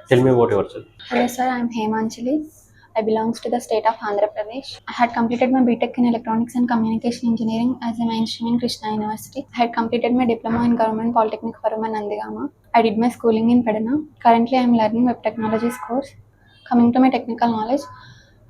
Tell me about yourself. Hello sir, I am Hemanchali. I belongs to the state of Andhra Pradesh. I had completed my BTech in Electronics and Communication Engineering as a mainstream in Krishna University. I had completed my diploma in Government Polytechnic Varuma Nandigama. I did my schooling in Padana. Currently, I am learning Web Technologies course. Coming to my technical knowledge,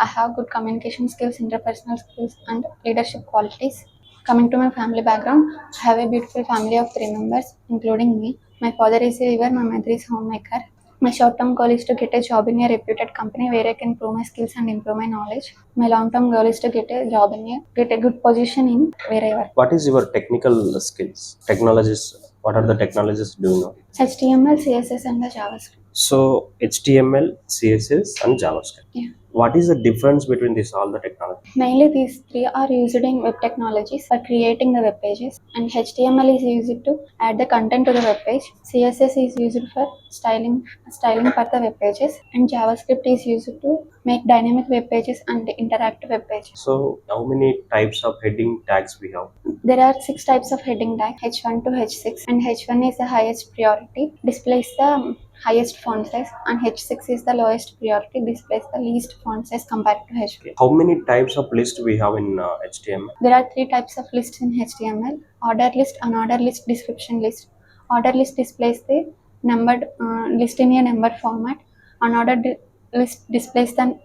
I have good communication skills, interpersonal skills, and leadership qualities. Coming to my family background, I have a beautiful family of 3 members, including me. My father is a weaver, my mother is homemaker. My short-term goal is to get a job in a reputed company where I can prove my skills and improve my knowledge. My long-term goal is to get a job get a good position in where I work. What is your technical skills? Technologies. What are the technologies do you know? HTML, CSS, and the JavaScript. So HTML, CSS, and JavaScript. Yeah. What is the difference between these all the technologies? Mainly these three are used in web technologies for creating the web pages, and HTML is used to add the content to the web page. CSS is used for styling for the web pages, and JavaScript is used to make dynamic web pages and interactive web pages. So how many types of heading tags we have? There are 6 types of heading tag, H1 to H6, and H1 is the highest priority, displays the highest font size, and H6 is the lowest priority, displays the least font size compared to H1. How many types of list we have in HTML? There are 3 types of lists in HTML: order list, unordered list, description list. Order list displays the numbered list in a number format. Unordered list displays the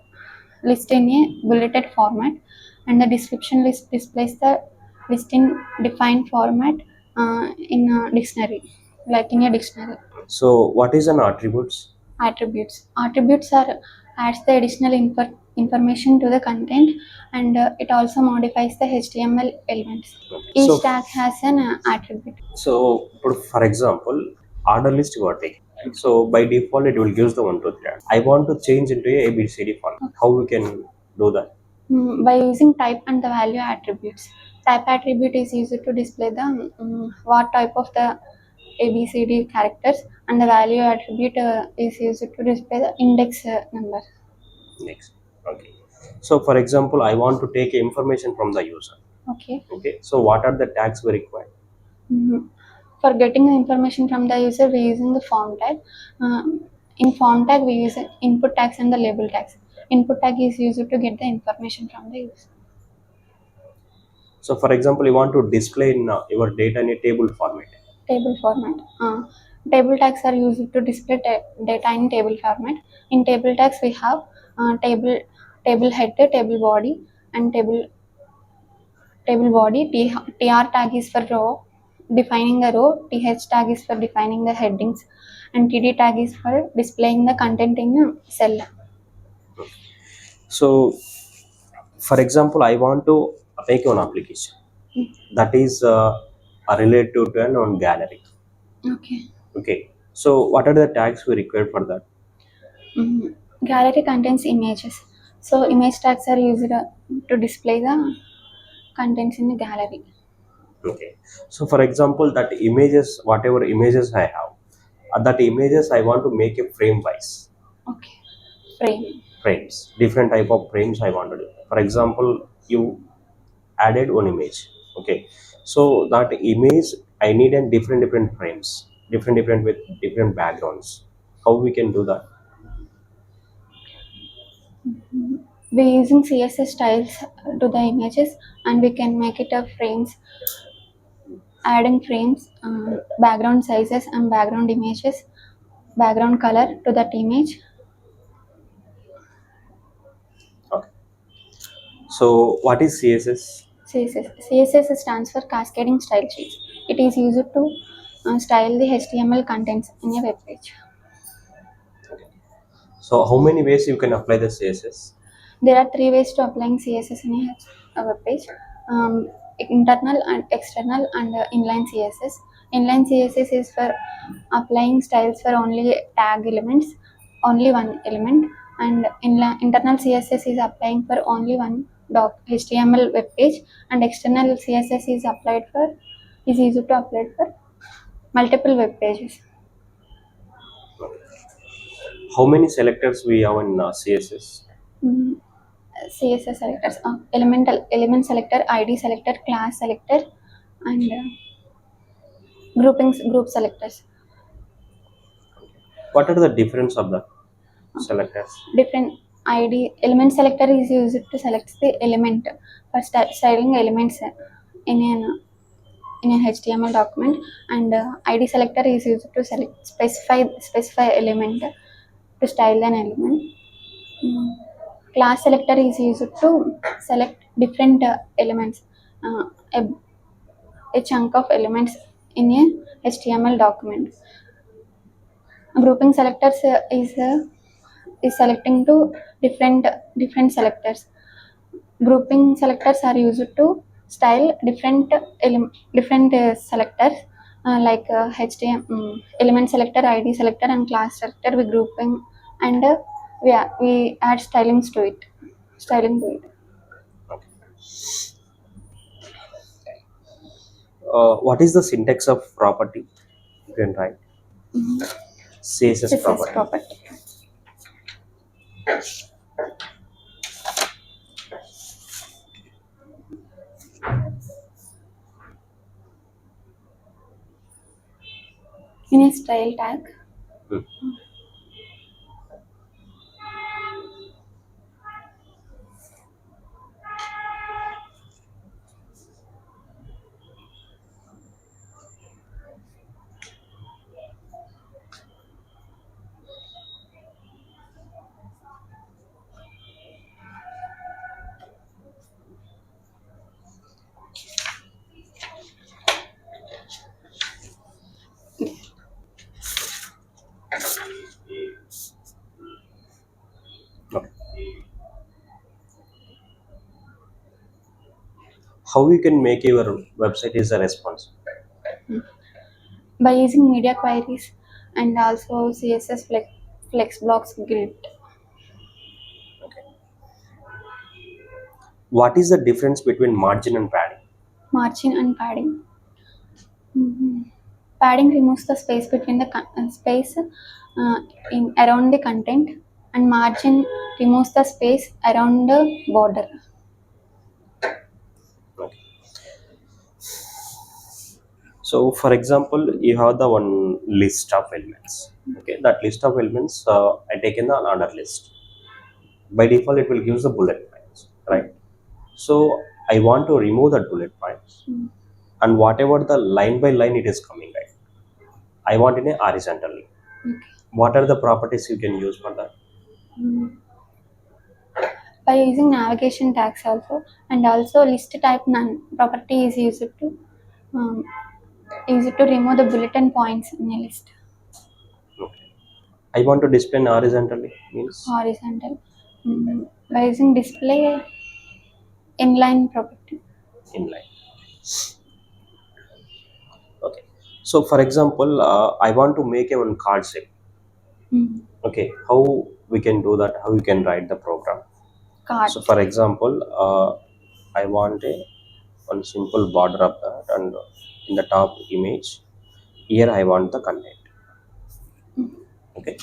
list in a bulleted format, and the description list displays the list in defined format in a dictionary, like in a dictionary. So what is an attributes? Attributes are adds the additional information to the content, and it also modifies the HTML elements. Each So tag has an attribute. so for example, order list you are taking. Right? So by default it will give the 1 2 3. I want to change into a ABCD font. How we can do that? By using type and the value attributes. Type attribute is used to display the what type of the ABCD characters, and the value attribute is used to display the index number. Next. Okay. So for example, I want to take information from the user. Okay. Okay. So what are the tags we require? Mhm. For getting the information from the user, we using the form tag. In form tag, we use input tags and the label tags. Input tag is used to get the information from the user. So for example, you want to display in your data in a table format. Table format. Table tags are used to display data in table format. In table tags, we have table header, table body, and table body. TR tag is for row, defining the row. TH tag is for defining the headings, and TD tag is for displaying the content in a cell. So for example, I want to make one application that is related to an on gallery. Okay. Okay. So what are the tags we require for that? Gallery contains images, so image tags are used to display the contents in the gallery. Okay. So for example, that images, whatever images I have, that images I want to make a frame wise. Okay. Frame. Frames, different type of frames I want to do. For example, you added one image. Okay. So that image I need in different frames, different with different backgrounds. How we can do that? We're using CSS styles to the images, and we can make it a frames, adding frames, background sizes, and background images, background color to that image. Okay. So what is CSS? CSS stands for Cascading Style Sheets. It is used to style the HTML contents in a web page. So how many ways you can apply the CSS? There are 3 ways to applying CSS in a web page: internal and external, and inline CSS. Inline CSS is for applying styles for only tag elements, only one element, and internal CSS is applying for only one HTML web page, and external CSS is used to apply for multiple web pages. How many selectors we have in CSS? Mm, CSS selectors: element selector, ID selector, class selector, and group selectors. What are the difference of the selectors? Different ID element selector is used to select the element for styling elements in an in an HTML document, and ID selector is used to select specify element to style an element. Mm. Class selector is used to select different elements, uh, a, a chunk of elements in a HTML document. Grouping selectors is selecting to different selectors. Grouping selectors are used to style different selectors, like HTML element selector, ID selector, and class selector. We grouping, and we add stylings to it. Styling to it. Okay. What is the syntax of property? You can write CSS This is property. property. In a style tag, Hmm. Okay. How you can make your website is a response? by using media queries and also CSS flex blocks grid. What is the difference between margin and padding? Margin and padding. Padding removes the space between the space in around the content, and margin removes the space around the border. Okay. So, for example, you have the one list of elements. Okay, that list of elements I taken the order list. By default, it will give the bullet points, right? So, I want to remove that bullet points, and whatever the line by line it is coming, right? I want in a horizontally. Okay. What are the properties you can use for that? Mm. By using navigation tags also, and also list type none property is um, used to remove the bulletin points in a list. Okay. I want to display horizontally means Horizontal. By using display inline property. inline. Okay. So, for example, I want to make a one card shape. Mm. Okay. How we can do that? How you can write the program? Card. So, for example, I want a one simple border of that, and in the top image, here I want the content. Okay.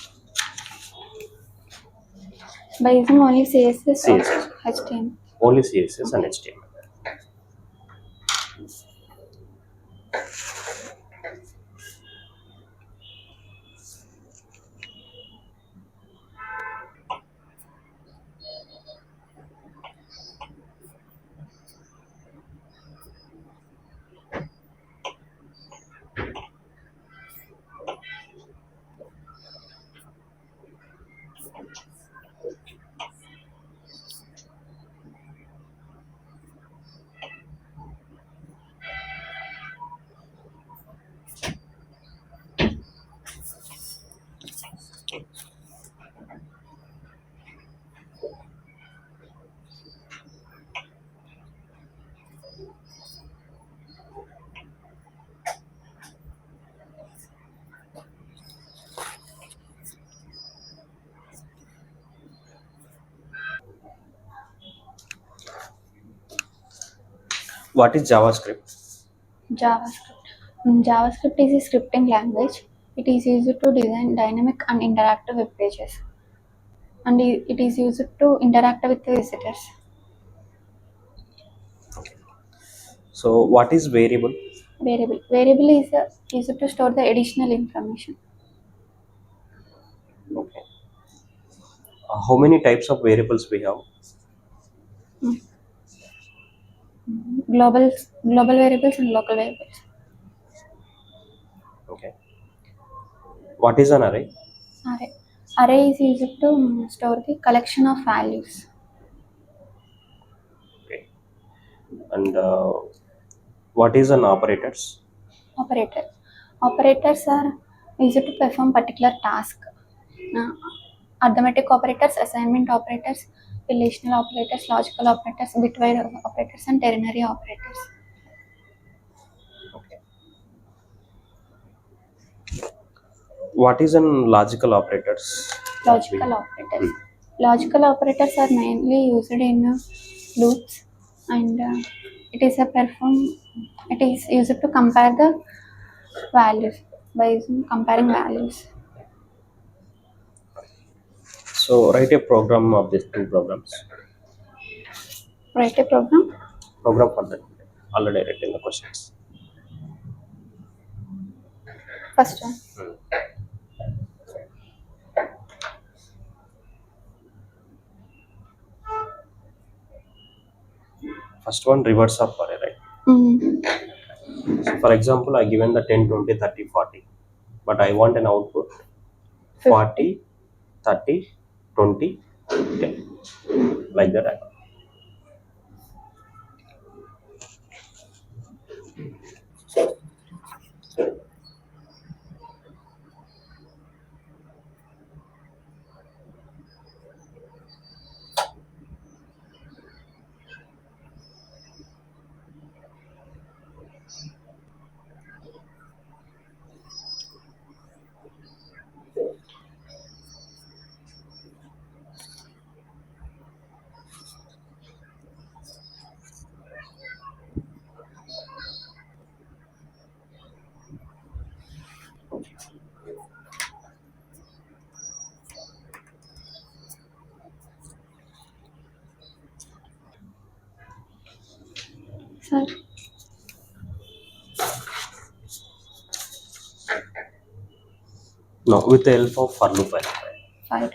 By using only CSS or CSS. HTML. Only CSS and Okay. HTML. What is JavaScript? JavaScript. JavaScript is a scripting language. It is used to design dynamic and interactive web pages, and it is used to interact with the visitors. So, what is variable? Variable. Variable is used to store the additional information. Okay. How many types of variables we have? Mm. Global variables and local variables. Okay. What is an array? Array. Array is used to store the collection of values. Okay. And what is an operators? Operator. Operators are used to perform particular task. Uh, Arithmetic operators, assignment operators, relational operators, logical operators, bitwise operators, and ternary operators. Okay. What is an logical operators? That we. Logical operators. Logical operators are mainly used in loops, and it is a perform. It is used to compare the values by comparing values. So write a program of these two programs. Write a program. Program for that. Already written the questions. First one. First one reverse of array, right? Mm. So for example, I given the 10, 20, 30, 40, but I want an output 50. 40, 30, 20, 10. Like that. Sir. No, with the help of for loop. Five.